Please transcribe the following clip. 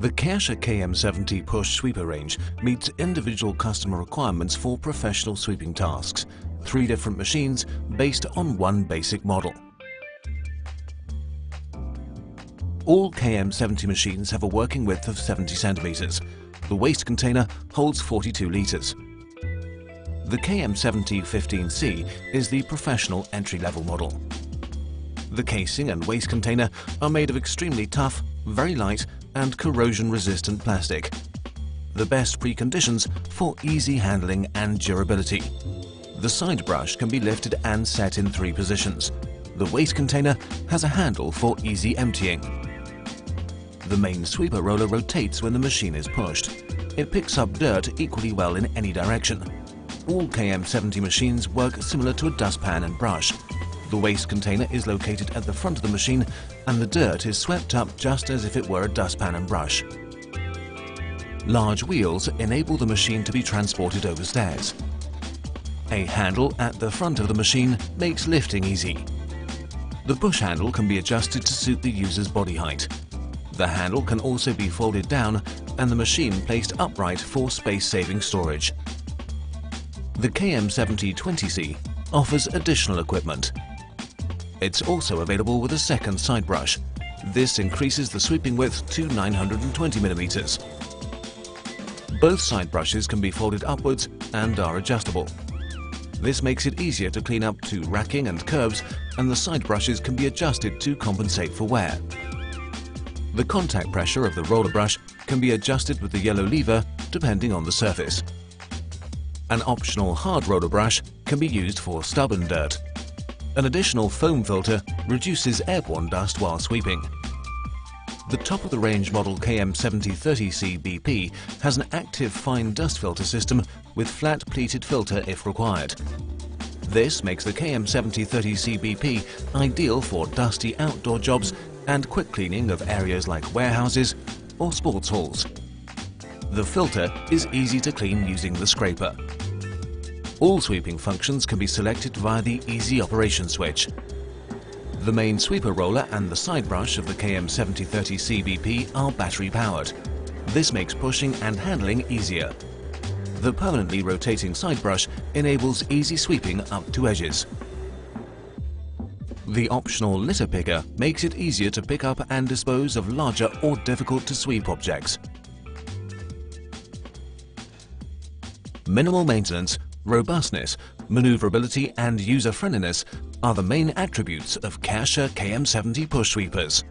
The Kerscher KM70 push sweeper range meets individual customer requirements for professional sweeping tasks. 3 different machines based on one basic model. All KM70 machines have a working width of 70 centimeters. The waste container holds 42 liters. The KM70-15C is the professional entry-level model. The casing and waste container are made of extremely tough, very light and corrosion-resistant plastic. The best preconditions for easy handling and durability. The side brush can be lifted and set in 3 positions. The waste container has a handle for easy emptying. The main sweeper roller rotates when the machine is pushed. It picks up dirt equally well in any direction. All KM70 machines work similar to a dustpan and brush. The waste container is located at the front of the machine and the dirt is swept up just as if it were a dustpan and brush. Large wheels enable the machine to be transported over stairs. A handle at the front of the machine makes lifting easy. The push handle can be adjusted to suit the user's body height. The handle can also be folded down and the machine placed upright for space-saving storage. The KM70-20C offers additional equipment. It's also available with a second side brush. This increases the sweeping width to 920 millimeters. Both side brushes can be folded upwards and are adjustable. This makes it easier to clean up to racking and curbs, and the side brushes can be adjusted to compensate for wear. The contact pressure of the roller brush can be adjusted with the yellow lever depending on the surface. An optional hard roller brush can be used for stubborn dirt. An additional foam filter reduces airborne dust while sweeping. The top-of-the-range model KM70-30C BP has an active fine dust filter system with flat pleated filter if required. This makes the KM70-30C BP ideal for dusty outdoor jobs and quick cleaning of areas like warehouses or sports halls. The filter is easy to clean using the scraper. All sweeping functions can be selected via the Easy Operation switch. The main sweeper roller and the side brush of the KM70-30C BP are battery powered. This makes pushing and handling easier. The permanently rotating side brush enables easy sweeping up to edges. The optional litter picker makes it easier to pick up and dispose of larger or difficult to sweep objects. Minimal maintenance, robustness, maneuverability and user-friendliness are the main attributes of Kerscher KM70 push sweepers.